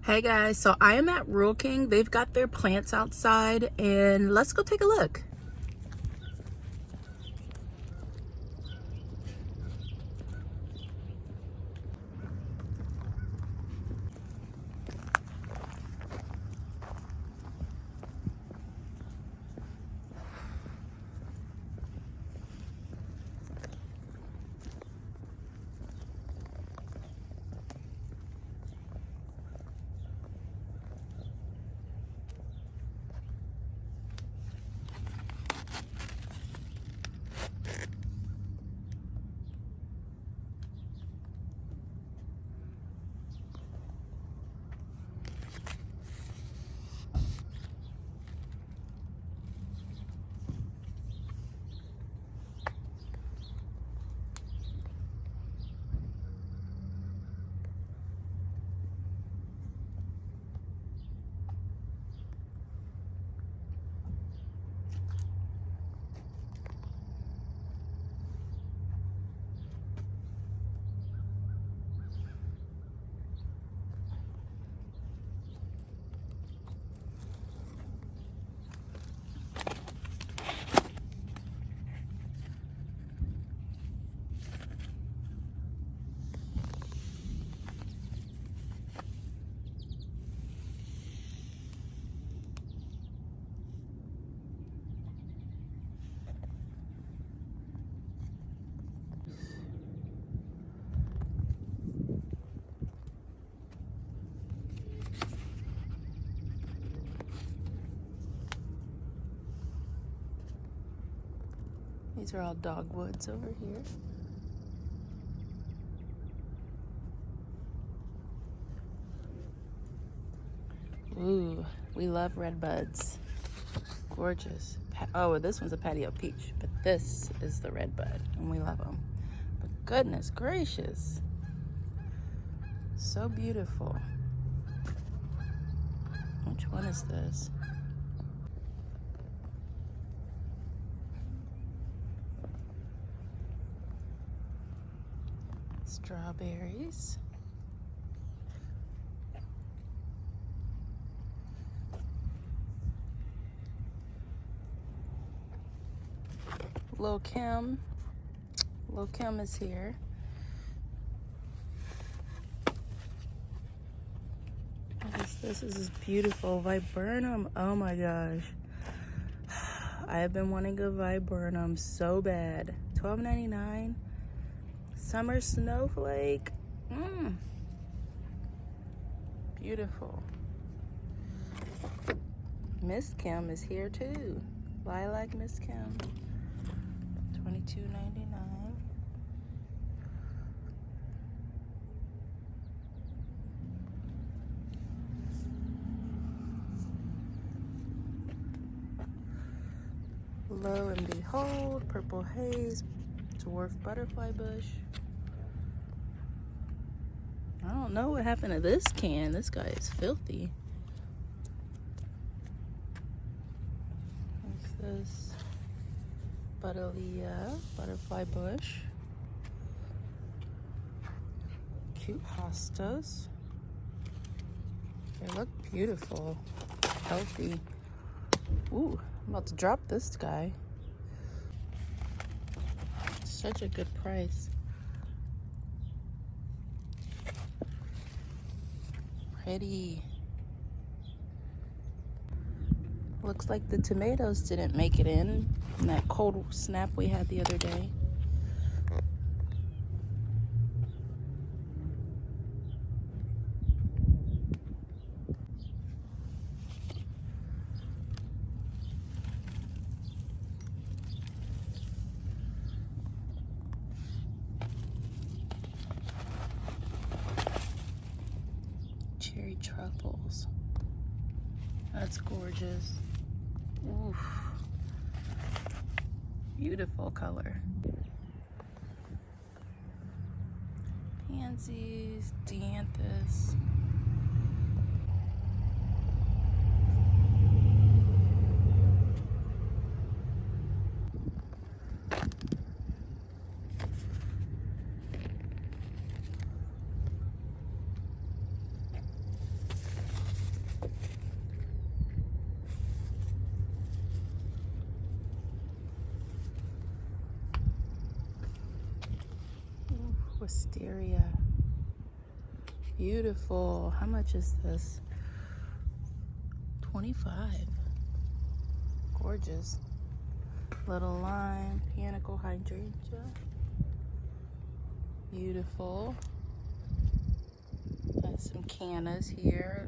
Hey guys, so I am at Rural King. They've got their plants outside and let's go take a look. These are all dogwoods over here. Ooh, we love red buds. Gorgeous. Oh, this one's a patio peach, but this is the red bud, and we love them. But goodness gracious, so beautiful. Which one is this? Strawberries. Lil Kim is here. This is beautiful viburnum. Oh my gosh, I have been wanting a viburnum so bad. $12.99. Summer snowflake. Beautiful. Miss Kim is here too. Lilac Miss Kim. $22.99. Lo and behold, purple haze, dwarf butterfly bush. I don't know what happened to this can. This guy is filthy. What's this? Buddleia, butterfly bush. Cute hostas. They look beautiful, healthy. Ooh, I'm about to drop this guy. Such a good price. Pretty. Looks like the tomatoes didn't make it in that cold snap we had the other day. Cherry truffles. That's gorgeous. Oof. Beautiful color. Pansies, dianthus. Wisteria. Beautiful. How much is this? $25. Gorgeous. Little lime, Pianicle hydrangea. Beautiful. Got some cannas here.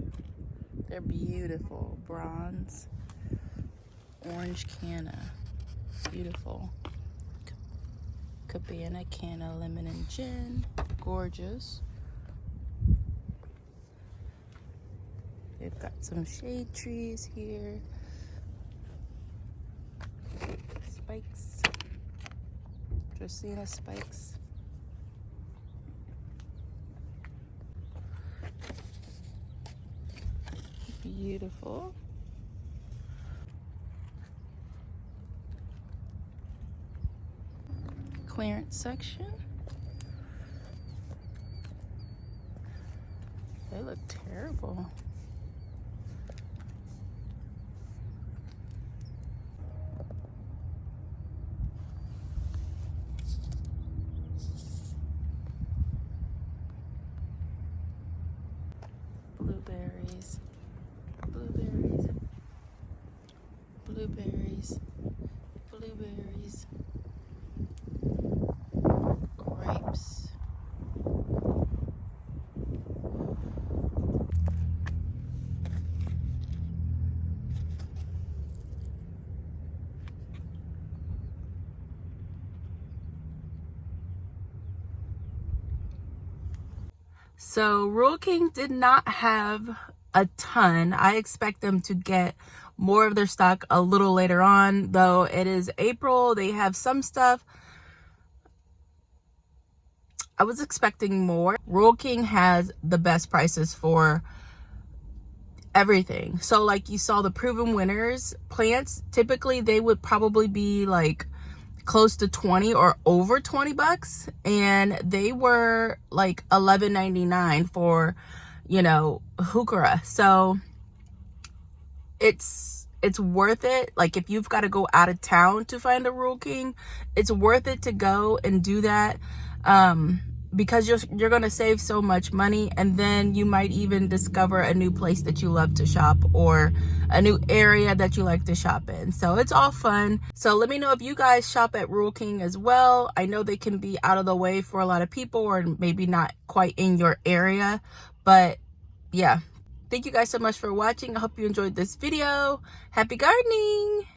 They're beautiful. Bronze. Orange canna. Beautiful. Cabana canna lemon and gin. Gorgeous. They've got some shade trees here. Spikes. Dracaena spikes. Beautiful. Clearance section. They look terrible. Blueberries, blueberries, blueberries, blueberries, grapes. So Rural King did not have a ton. I expect them to get more of their stock a little later on, though it is April. They have some stuff. I was expecting more. Rural King has the best prices for everything. So like you saw the proven winners plants, typically they would probably be like close to 20 or over 20 bucks, and they were like $11.99 for, you know, heuchera. So it's worth it. Like if you've got to go out of town to find a Rural King, it's worth it to go and do that, because you're gonna save so much money, and then you might even discover a new place that you love to shop or a new area that you like to shop in. So it's all fun. So let me know if you guys shop at Rural King as well. I know they can be out of the way for a lot of people, or maybe not quite in your area, but yeah. Thank you guys so much for watching. I hope you enjoyed this video. Happy gardening!